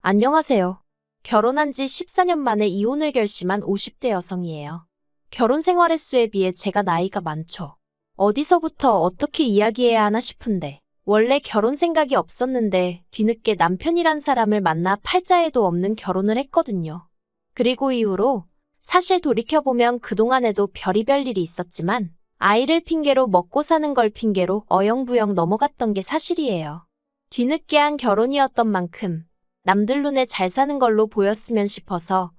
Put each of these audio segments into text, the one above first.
안녕하세요. 결혼한 지 14년 만에 이혼을 결심한 50대 여성이에요. 결혼 생활 횟수에 비해 제가 나이가 많죠. 어디서부터 어떻게 이야기해야 하나 싶은데, 원래 결혼 생각이 없었는데 뒤늦게 남편이란 사람을 만나 팔자에도 없는 결혼을 했거든요. 그리고 이후로 사실 돌이켜보면 그동안에도 별의별 일이 있었지만 아이를 핑계로 먹고 사는 걸 핑계로 어영부영 넘어갔던 게 사실이에요. 뒤늦게 한 결혼이었던 만큼 남들 눈에 잘 사는 걸로 보였으면 싶어서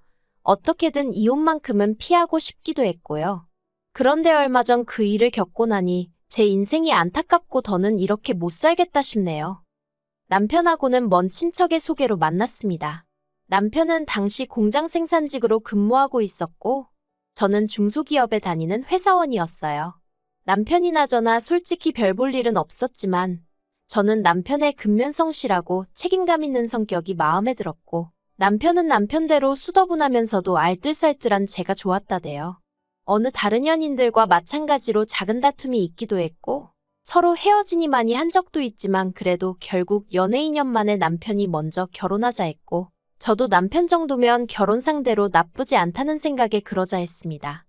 어떻게든 이혼만큼은 피하고 싶기도 했고요. 그런데 얼마 전 그 일을 겪고 나니 제 인생이 안타깝고 더는 이렇게 못 살겠다 싶네요. 남편하고는 먼 친척의 소개로 만났습니다. 남편은 당시 공장 생산직으로 근무하고 있었고 저는 중소기업에 다니는 회사원이었어요. 남편이나 저나 솔직히 별 볼 일은 없었지만 저는 남편의 근면성실하고 책임감 있는 성격이 마음에 들었고 남편은 남편대로 수더분하면서도 알뜰살뜰한 제가 좋았다대요. 어느 다른 연인들과 마찬가지로 작은 다툼이 있기도 했고 서로 헤어지니 많이 한 적도 있지만 그래도 결국 연애 2년 만에 남편이 먼저 결혼하자 했고 저도 남편 정도면 결혼 상대로 나쁘지 않다는 생각에 그러자 했습니다.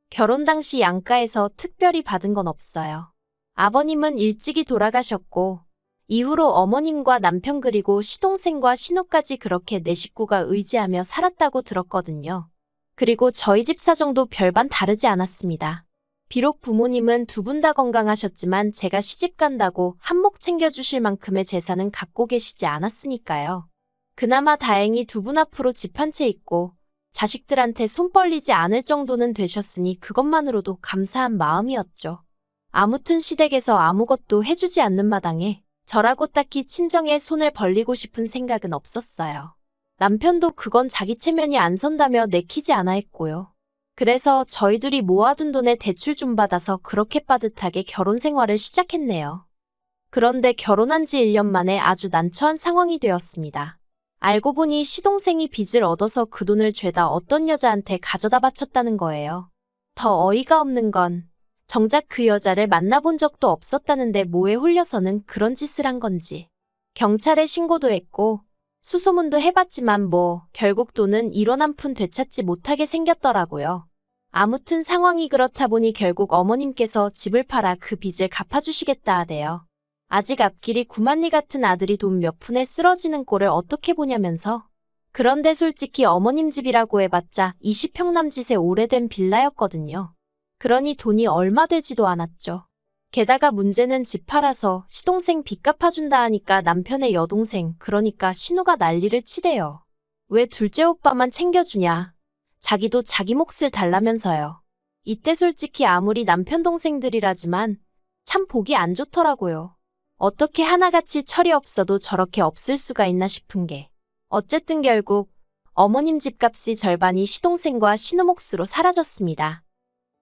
결혼 당시 양가에서 특별히 받은 건 없어요. 아버님은 일찍이 돌아가셨고 이후로 어머님과 남편 그리고 시동생과 신우까지 그렇게 네 식구가 의지하며 살았다고 들었거든요. 그리고 저희 집 사정도 별반 다르지 않았습니다. 비록 부모님은 두 분 다 건강하셨지만 제가 시집 간다고 한몫 챙겨주실 만큼의 재산은 갖고 계시지 않았으니까요. 그나마 다행히 두 분 앞으로 집 한 채 있고 자식들한테 손 벌리지 않을 정도는 되셨으니 그것만으로도 감사한 마음이었죠. 아무튼 시댁에서 아무것도 해주지 않는 마당에 저라고 딱히 친정에 손을 벌리고 싶은 생각은 없었어요. 남편도 그건 자기 체면이 안 선다며 내키지 않아 했고요. 그래서 저희 둘이 모아둔 돈에 대출 좀 받아서 그렇게 빠듯하게 결혼 생활을 시작했네요. 그런데 결혼한 지 1년 만에 아주 난처한 상황이 되었습니다. 알고 보니 시동생이 빚을 얻어서 그 돈을 죄다 어떤 여자한테 가져다 바쳤다는 거예요. 더 어이가 없는 건 정작 그 여자를 만나본 적도 없었다는데 뭐에 홀려서는 그런 짓을 한 건지. 경찰에 신고도 했고 수소문도 해봤지만 결국 돈은 1원 한 푼 되찾지 못하게 생겼더라고요. 아무튼 상황이 그렇다 보니 결국 어머님께서 집을 팔아 그 빚을 갚아주시겠다 하대요. 아직 앞길이 구만리 같은 아들이 돈 몇 푼에 쓰러지는 꼴을 어떻게 보냐면서. 그런데 솔직히 어머님 집이라고 해봤자 20평 남짓의 오래된 빌라였거든요. 그러니 돈이 얼마 되지도 않았죠. 게다가 문제는 집 팔아서 시동생 빚 갚아준다 하니까 남편의 여동생 그러니까 신우가 난리를 치대요. 왜 둘째 오빠만 챙겨주냐. 자기도 자기 몫을 달라면서요. 이때 솔직히 아무리 남편 동생들이라지만 참 보기 안 좋더라고요. 어떻게 하나같이 철이 없어도 저렇게 없을 수가 있나 싶은 게. 어쨌든 결국 어머님 집값이 절반이 시동생과 신우 몫으로 사라졌습니다.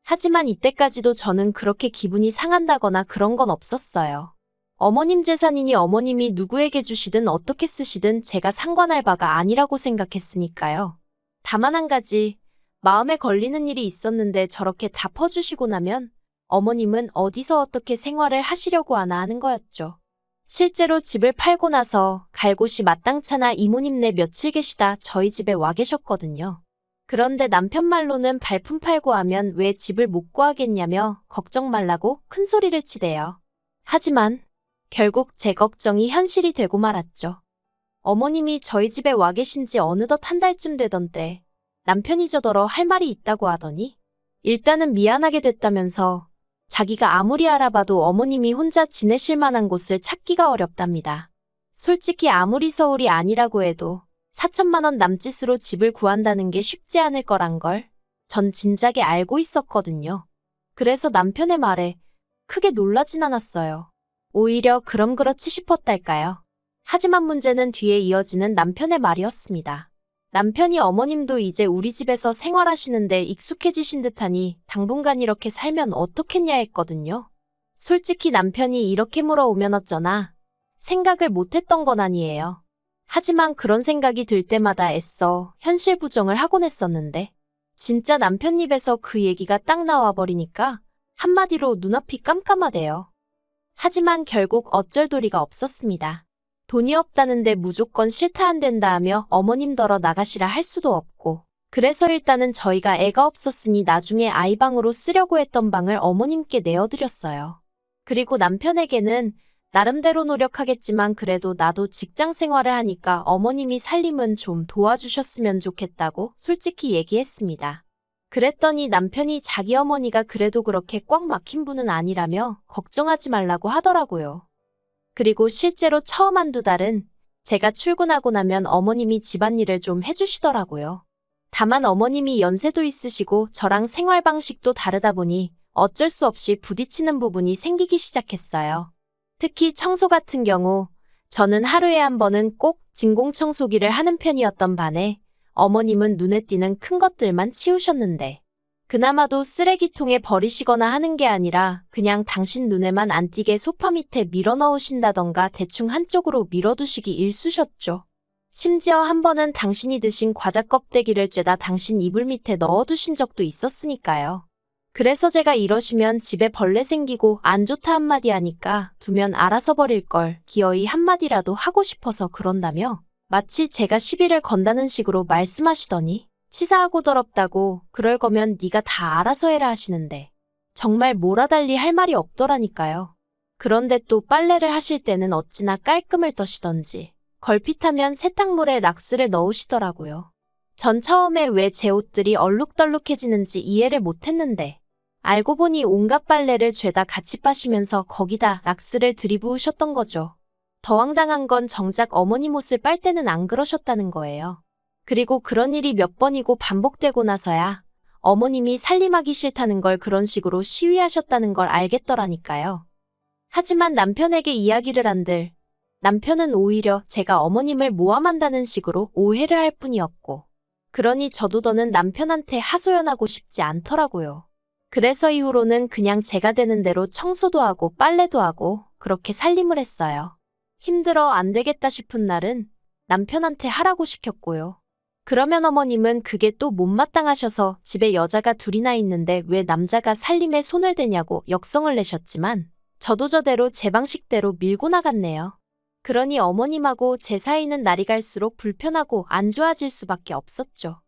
하지만 이때까지도 저는 그렇게 기분이 상한다거나 그런 건 없었어요. 어머님 재산이니 어머님이 누구에게 주시든 어떻게 쓰시든 제가 상관할 바가 아니라고 생각했으니까요. 다만 한 가지, 마음에 걸리는 일이 있었는데 저렇게 다 퍼주시고 나면 어머님은 어디서 어떻게 생활을 하시려고 하나 하는 거였죠. 실제로 집을 팔고 나서 갈 곳이 마땅찮아 이모님네 며칠 계시다 저희 집에 와 계셨거든요. 그런데 남편 말로는 발품 팔고 하면 왜 집을 못 구하겠냐며 걱정 말라고 큰 소리를 치대요. 하지만 결국 제 걱정이 현실이 되고 말았죠. 어머님이 저희 집에 와 계신 지 어느덧 한 달쯤 되던 때 남편이 저더러 할 말이 있다고 하더니 일단은 미안하게 됐다면서 자기가 아무리 알아봐도 어머님이 혼자 지내실 만한 곳을 찾기가 어렵답니다. 솔직히 아무리 서울이 아니라고 해도 4천만 원 남짓으로 집을 구한다는 게 쉽지 않을 거란 걸 전 진작에 알고 있었거든요. 그래서 남편의 말에 크게 놀라진 않았어요. 오히려 그럼 그렇지 싶었달까요. 하지만 문제는 뒤에 이어지는 남편의 말이었습니다. 남편이 어머님도 이제 우리 집에서 생활하시는데 익숙해지신 듯하니 당분간 이렇게 살면 어떻겠냐 했거든요. 솔직히 남편이 이렇게 물어오면 어쩌나 생각을 못했던 건 아니에요. 하지만 그런 생각이 들 때마다 애써 현실 부정을 하곤 했었는데 진짜 남편 입에서 그 얘기가 딱 나와버리니까 한마디로 눈앞이 깜깜하대요. 하지만 결국 어쩔 도리가 없었습니다. 돈이 없다는데 무조건 싫다 안 된다 하며 어머님더러 나가시라 할 수도 없고. 그래서 일단은 저희가 애가 없었으니 나중에 아이방으로 쓰려고 했던 방을 어머님께 내어드렸어요. 그리고 남편에게는 나름대로 노력하겠지만 그래도 나도 직장 생활을 하니까 어머님이 살림은 좀 도와주셨으면 좋겠다고 솔직히 얘기했습니다. 그랬더니 남편이 자기 어머니가 그래도 그렇게 꽉 막힌 분은 아니라며 걱정하지 말라고 하더라고요. 그리고 실제로 처음 한두 달은 제가 출근하고 나면 어머님이 집안일을 좀 해주시더라고요. 다만 어머님이 연세도 있으시고 저랑 생활 방식도 다르다 보니 어쩔 수 없이 부딪히는 부분이 생기기 시작했어요. 특히 청소 같은 경우 저는 하루에 한 번은 꼭 진공청소기를 하는 편이었던 반에 어머님은 눈에 띄는 큰 것들만 치우셨는데 그나마도 쓰레기통에 버리시거나 하는 게 아니라 그냥 당신 눈에만 안 띄게 소파 밑에 밀어 넣으신다던가 대충 한쪽으로 밀어두시기 일쑤셨죠. 심지어 한 번은 당신이 드신 과자 껍데기를 쬐다 당신 이불 밑에 넣어두신 적도 있었으니까요. 그래서 제가 이러시면 집에 벌레 생기고 안 좋다 한마디 하니까 두면 알아서 버릴 걸 기어이 한마디라도 하고 싶어서 그런다며 마치 제가 시비를 건다는 식으로 말씀하시더니 치사하고 더럽다고 그럴 거면 네가 다 알아서 해라 하시는데 정말 뭐라달리 할 말이 없더라니까요. 그런데 또 빨래를 하실 때는 어찌나 깔끔을 떠시던지 걸핏하면 세탁물에 락스를 넣으시더라고요. 전 처음에 왜 제 옷들이 얼룩덜룩해지는지 이해를 못했는데 알고 보니 온갖 빨래를 죄다 같이 빠시면서 거기다 락스를 들이부으셨던 거죠. 더 황당한 건 정작 어머님 옷을 빨 때는 안 그러셨다는 거예요. 그리고 그런 일이 몇 번이고 반복되고 나서야 어머님이 살림하기 싫다는 걸 그런 식으로 시위하셨다는 걸 알겠더라니까요. 하지만 남편에게 이야기를 한들 남편은 오히려 제가 어머님을 모함한다는 식으로 오해를 할 뿐이었고 그러니 저도 더는 남편한테 하소연하고 싶지 않더라고요. 그래서 이후로는 그냥 제가 되는 대로 청소도 하고 빨래도 하고 그렇게 살림을 했어요. 힘들어 안 되겠다 싶은 날은 남편한테 하라고 시켰고요. 그러면 어머님은 그게 또 못마땅하셔서 집에 여자가 둘이나 있는데 왜 남자가 살림에 손을 대냐고 역성을 내셨지만 저도 저대로 제 방식대로 밀고 나갔네요. 그러니 어머님하고 제 사이는 날이 갈수록 불편하고 안 좋아질 수밖에 없었죠.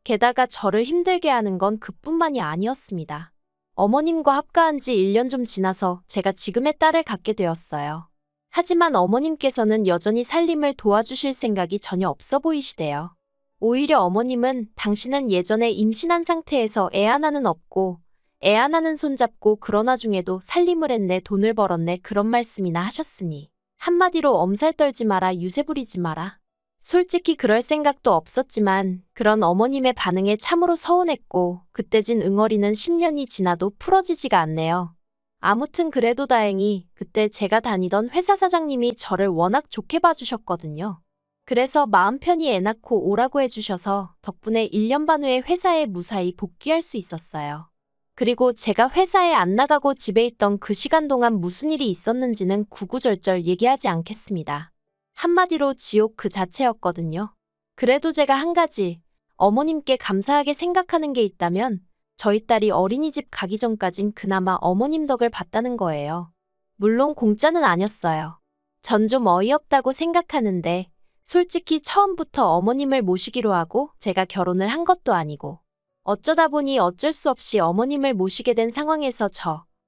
게다가 저를 힘들게 하는 건 그뿐만이 아니었습니다. 어머님과 합가한 지 1년 좀 지나서 제가 지금의 딸을 갖게 되었어요. 하지만 어머님께서는 여전히 살림을 도와주실 생각이 전혀 없어 보이시대요. 오히려 어머님은 당신은 예전에 임신한 상태에서 애 하나는 없고 애 하나는 손잡고 그런 와중에도 살림을 했네 돈을 벌었네 그런 말씀이나 하셨으니 한마디로 엄살 떨지 마라 유세 부리지 마라. 솔직히 그럴 생각도 없었지만 그런 어머님의 반응에 참으로 서운했고 그때 진 응어리는 10년이 지나도 풀어지지가 않네요. 아무튼 그래도 다행히 그때 제가 다니던 회사 사장님이 저를 워낙 좋게 봐주셨거든요. 그래서 마음 편히 애 낳고 오라고 해주셔서 덕분에 1년 반 후에 회사에 무사히 복귀할 수 있었어요. 그리고 제가 회사에 안 나가고 집에 있던 그 시간 동안 무슨 일이 있었는지는 구구절절 얘기하지 않겠습니다. 한마디로 지옥 그 자체였거든요. 그래도 제가 한 가지 어머님께 감사하게 생각하는 게 있다면 저희 딸이 어린이집 가기 전까진 그나마 어머님 덕을 봤다는 거예요. 물론 공짜는 아니었어요. 전 좀 어이없다고 생각하는데 솔직히 처음부터 어머님을 모시기로 하고 제가 결혼을 한 것도 아니고 어쩌다 보니 어쩔 수 없이 어머님을 모시게 된 상황에서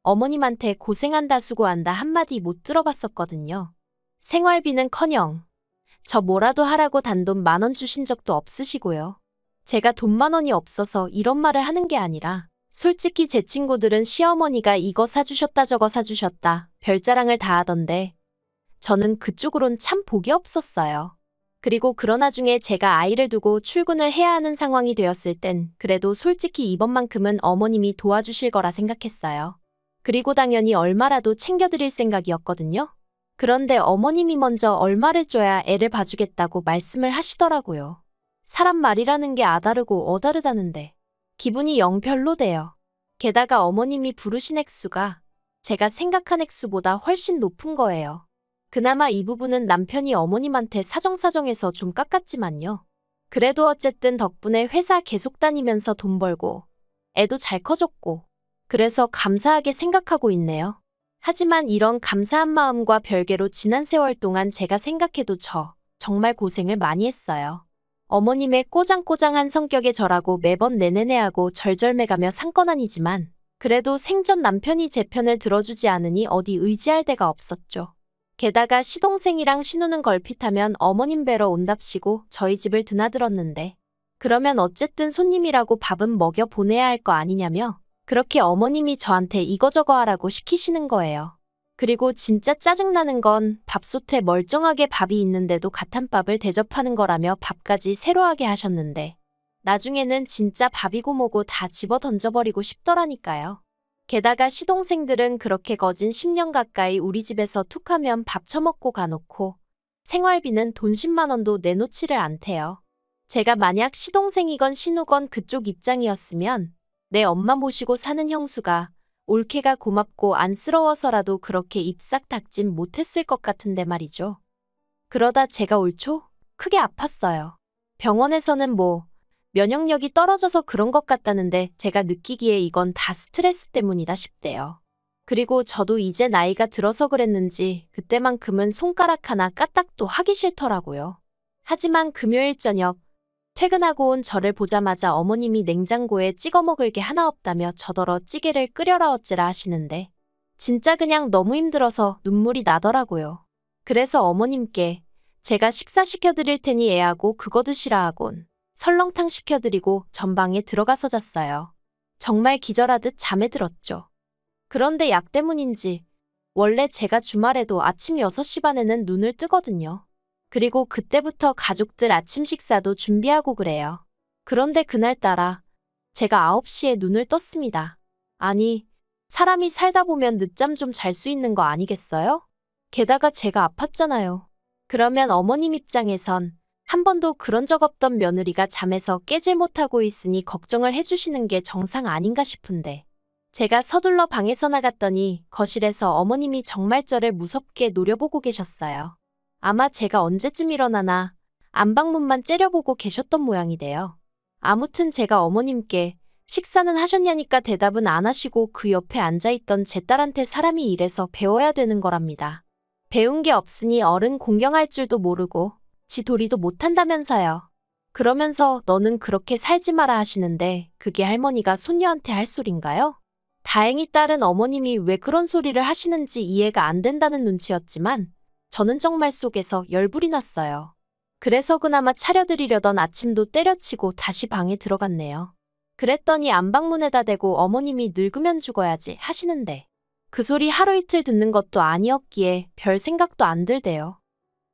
어머님한테 고생한다 수고한다 한마디 못 들어봤었거든요. 생활비는커녕 저 뭐라도 하라고 단돈 10,000원 주신 적도 없으시고요. 제가 돈 10,000원이 없어서 이런 말을 하는 게 아니라 솔직히 제 친구들은 시어머니가 이거 사주셨다 저거 사주셨다 별자랑을 다 하던데 저는 그쪽으론 참 복이 없었어요. 그리고 그런 와중에 제가 아이를 두고 출근을 해야 하는 상황이 되었을 땐 그래도 솔직히 이번만큼은 어머님이 도와주실 거라 생각했어요. 그리고 당연히 얼마라도 챙겨드릴 생각이었거든요. 그런데 어머님이 먼저 얼마를 줘야 애를 봐주겠다고 말씀을 하시더라고요. 사람 말이라는 게 아다르고 어다르다는데 기분이 영 별로대요. 게다가 어머님이 부르신 액수가 제가 생각한 액수보다 훨씬 높은 거예요. 그나마 이 부분은 남편이 어머님한테 사정사정해서 좀 깎았지만요. 그래도 어쨌든 덕분에 회사 계속 다니면서 돈 벌고 애도 잘 커졌고 그래서 감사하게 생각하고 있네요. 하지만 이런 감사한 마음과 별개로 지난 세월 동안 제가 생각해도 정말 고생을 많이 했어요. 어머님의 꼬장꼬장한 성격에 절하고 매번 내내내하고 절절매가며 상건 아니지만 그래도 생전 남편이 제 편을 들어주지 않으니 어디 의지할 데가 없었죠. 게다가 시동생이랑 신우는 걸핏하면 어머님 뵈러 온답시고 저희 집을 드나들었는데 그러면 어쨌든 손님이라고 밥은 먹여 보내야 할 거 아니냐며 그렇게 어머님이 저한테 이거저거 하라고 시키시는 거예요. 그리고 진짜 짜증나는 건 밥솥에 멀쩡하게 밥이 있는데도 갓한밥을 대접하는 거라며 밥까지 새로 하게 하셨는데 나중에는 진짜 밥이고 뭐고 다 집어 던져버리고 싶더라니까요. 게다가 시동생들은 그렇게 거진 10년 가까이 우리 집에서 툭하면 밥 처먹고 가놓고 생활비는 돈 10만 원도 내놓지를 않대요. 제가 만약 시동생이건 신우건 그쪽 입장이었으면 내 엄마 모시고 사는 형수가 올케가 고맙고 안쓰러워서라도 그렇게 입 싹 닦진 못했을 것 같은데 말이죠. 그러다 제가 올 초 크게 아팠어요. 병원에서는 면역력이 떨어져서 그런 것 같다는데 제가 느끼기에 이건 다 스트레스 때문이다 싶대요. 그리고 저도 이제 나이가 들어서 그랬는지 그때만큼은 손가락 하나 까딱도 하기 싫더라고요. 하지만 금요일 저녁 퇴근하고 온 저를 보자마자 어머님이 냉장고에 찍어 먹을 게 하나 없다며 저더러 찌개를 끓여라 어째라 하시는데 진짜 그냥 너무 힘들어서 눈물이 나더라고요. 그래서 어머님께 제가 식사 시켜드릴 테니 애하고 그거 드시라 하곤 설렁탕 시켜드리고 전방에 들어가서 잤어요. 정말 기절하듯 잠에 들었죠. 그런데 약 때문인지 원래 제가 주말에도 아침 6시 반에는 눈을 뜨거든요. 그리고 그때부터 가족들 아침 식사도 준비하고 그래요. 그런데 그날따라 제가 9시에 눈을 떴습니다. 아니, 사람이 살다 보면 늦잠 좀 잘 수 있는 거 아니겠어요? 게다가 제가 아팠잖아요. 그러면 어머님 입장에선 한 번도 그런 적 없던 며느리가 잠에서 깨질 못하고 있으니 걱정을 해주시는 게 정상 아닌가 싶은데 제가 서둘러 방에서 나갔더니 거실에서 어머님이 정말 저를 무섭게 노려보고 계셨어요. 아마 제가 언제쯤 일어나나 안방문만 째려보고 계셨던 모양이래요. 아무튼 제가 어머님께 식사는 하셨냐니까 대답은 안 하시고 그 옆에 앉아있던 제 딸한테 사람이 이래서 배워야 되는 거랍니다. 배운 게 없으니 어른 공경할 줄도 모르고 지 도리도 못한다면서요. 그러면서 너는 그렇게 살지 마라 하시는데 그게 할머니가 손녀한테 할 소린가요? 다행히 딸은 어머님이 왜 그런 소리를 하시는지 이해가 안 된다는 눈치였지만 저는 정말 속에서 열불이 났어요. 그래서 그나마 차려드리려던 아침도 때려치고 다시 방에 들어갔네요. 그랬더니 안방문에다 대고 어머님이 늙으면 죽어야지 하시는데 그 소리 하루 이틀 듣는 것도 아니었기에 별 생각도 안 들대요.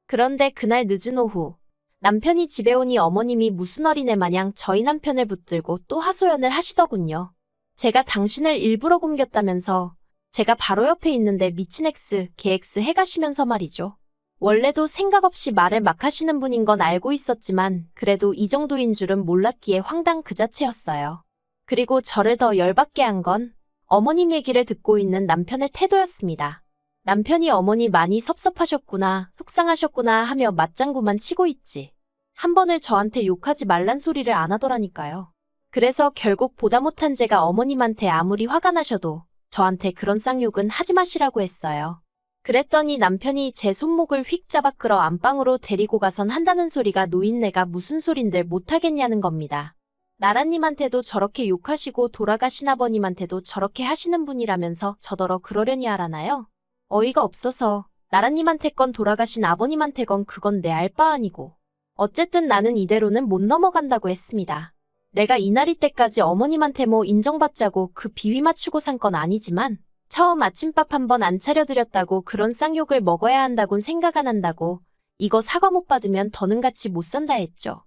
그런데 그날 늦은 오후 남편이 집에 오니 어머님이 무슨 어린애 마냥 저희 남편을 붙들고 또 하소연을 하시더군요. 제가 당신을 일부러 굶겼다면서 제가 바로 옆에 있는데 미친 X, 개 X 해가시면서 말이죠. 원래도 생각 없이 말을 막 하시는 분인 건 알고 있었지만 그래도 이 정도인 줄은 몰랐기에 황당 그 자체였어요. 그리고 저를 더 열받게 한 건 어머님 얘기를 듣고 있는 남편의 태도였습니다. 남편이 어머니 많이 섭섭하셨구나, 속상하셨구나 하며 맞장구만 치고 있지. 한 번을 저한테 욕하지 말란 소리를 안 하더라니까요. 그래서 결국 보다 못한 제가 어머님한테 아무리 화가 나셔도 저한테 그런 쌍욕은 하지 마시라고 했어요. 그랬더니 남편이 제 손목을 휙 잡아 끌어 안방으로 데리고 가선 한다는 소리가 노인네가 무슨 소린들 못하겠냐는 겁니다. 나라님한테도 저렇게 욕하시고 돌아가신 아버님한테도 저렇게 하시는 분이라면서 저더러 그러려니 하라나요? 어이가 없어서 나라님한테 건 돌아가신 아버님한테 건 그건 내 알 바 아니고 어쨌든 나는 이대로는 못 넘어간다고 했습니다. 내가 이날이 때까지 어머님한테 인정받자고 그 비위 맞추고 산 건 아니지만 처음 아침밥 한 번 안 차려드렸다고 그런 쌍욕을 먹어야 한다곤 생각 안 한다고 이거 사과 못 받으면 더는 같이 못 산다 했죠.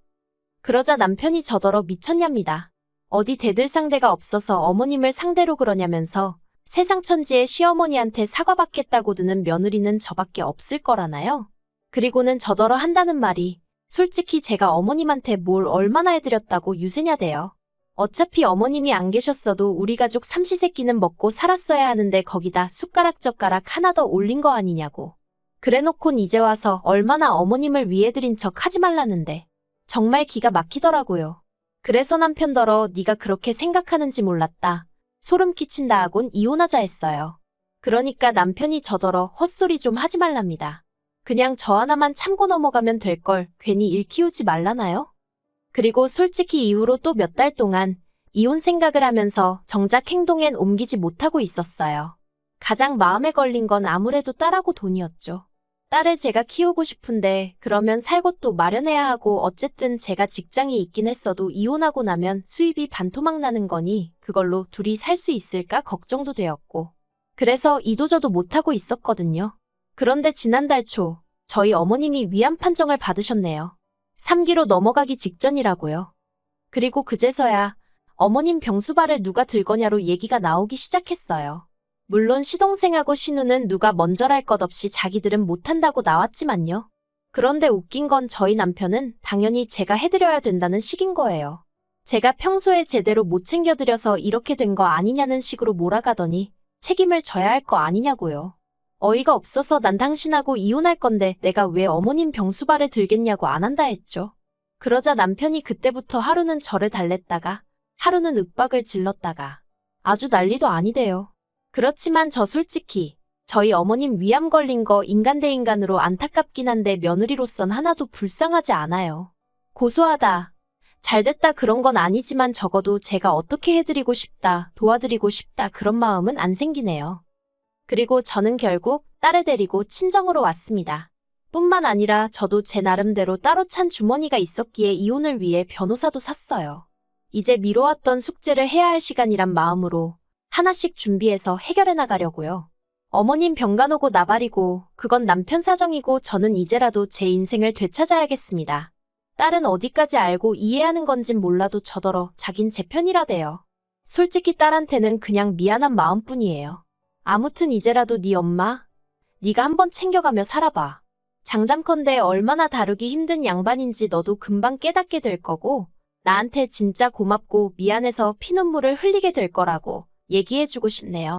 그러자 남편이 저더러 미쳤냐입니다. 어디 대들 상대가 없어서 어머님을 상대로 그러냐면서 세상 천지에 시어머니한테 사과받겠다고 드는 며느리는 저밖에 없을 거라나요? 그리고는 저더러 한다는 말이 솔직히 제가 어머님한테 뭘 얼마나 해드렸다고 유세냐대요. 어차피 어머님이 안 계셨어도 우리 가족 삼시세끼는 먹고 살았어야 하는데 거기다 숟가락 젓가락 하나 더 올린 거 아니냐고. 그래놓곤 이제 와서 얼마나 어머님을 위해드린 척 하지 말라는데 정말 기가 막히더라고요. 그래서 남편더러 네가 그렇게 생각하는지 몰랐다. 소름 끼친다 하곤 이혼하자 했어요. 그러니까 남편이 저더러 헛소리 좀 하지 말랍니다. 그냥 저 하나만 참고 넘어가면 될 걸 괜히 일 키우지 말라나요? 그리고 솔직히 이후로 또 몇 달 동안 이혼 생각을 하면서 정작 행동엔 옮기지 못하고 있었어요. 가장 마음에 걸린 건 아무래도 딸하고 돈이었죠. 딸을 제가 키우고 싶은데 그러면 살 곳도 마련해야 하고 어쨌든 제가 직장이 있긴 했어도 이혼하고 나면 수입이 반토막 나는 거니 그걸로 둘이 살 수 있을까 걱정도 되었고 그래서 이도저도 못하고 있었거든요. 그런데 지난달 초 저희 어머님이 위암 판정을 받으셨네요. 3기로 넘어가기 직전이라고요. 그리고 그제서야 어머님 병수발을 누가 들거냐로 얘기가 나오기 시작했어요. 물론 시동생하고 신우는 누가 먼저랄 것 없이 자기들은 못한다고 나왔지만요. 그런데 웃긴 건 저희 남편은 당연히 제가 해드려야 된다는 식인 거예요. 제가 평소에 제대로 못 챙겨드려서 이렇게 된 거 아니냐는 식으로 몰아가더니 책임을 져야 할 거 아니냐고요. 어이가 없어서 난 당신하고 이혼할 건데 내가 왜 어머님 병수발을 들겠냐고 안 한다 했죠. 그러자 남편이 그때부터 하루는 저를 달랬다가 하루는 윽박을 질렀다가 아주 난리도 아니대요. 그렇지만 저 솔직히 저희 어머님 위암 걸린 거 인간 대 인간으로 안타깝긴 한데 며느리로선 하나도 불쌍하지 않아요. 고소하다, 잘됐다 그런 건 아니지만 적어도 제가 어떻게 해드리고 싶다, 도와드리고 싶다 그런 마음은 안 생기네요. 그리고 저는 결국 딸을 데리고 친정으로 왔습니다. 뿐만 아니라 저도 제 나름대로 따로 찬 주머니가 있었기에 이혼을 위해 변호사도 샀어요. 이제 미뤄왔던 숙제를 해야 할 시간이란 마음으로 하나씩 준비해서 해결해 나가려고요. 어머님 병간 오고 나발이고 그건 남편 사정이고 저는 이제라도 제 인생을 되찾아야겠습니다. 딸은 어디까지 알고 이해하는 건진 몰라도 저더러 자긴 제 편이라대요. 솔직히 딸한테는 그냥 미안한 마음뿐이에요. 아무튼 이제라도 네 엄마, 네가 한번 챙겨가며 살아봐. 장담컨대 얼마나 다루기 힘든 양반인지 너도 금방 깨닫게 될 거고 나한테 진짜 고맙고 미안해서 피눈물을 흘리게 될 거라고 얘기해주고 싶네요.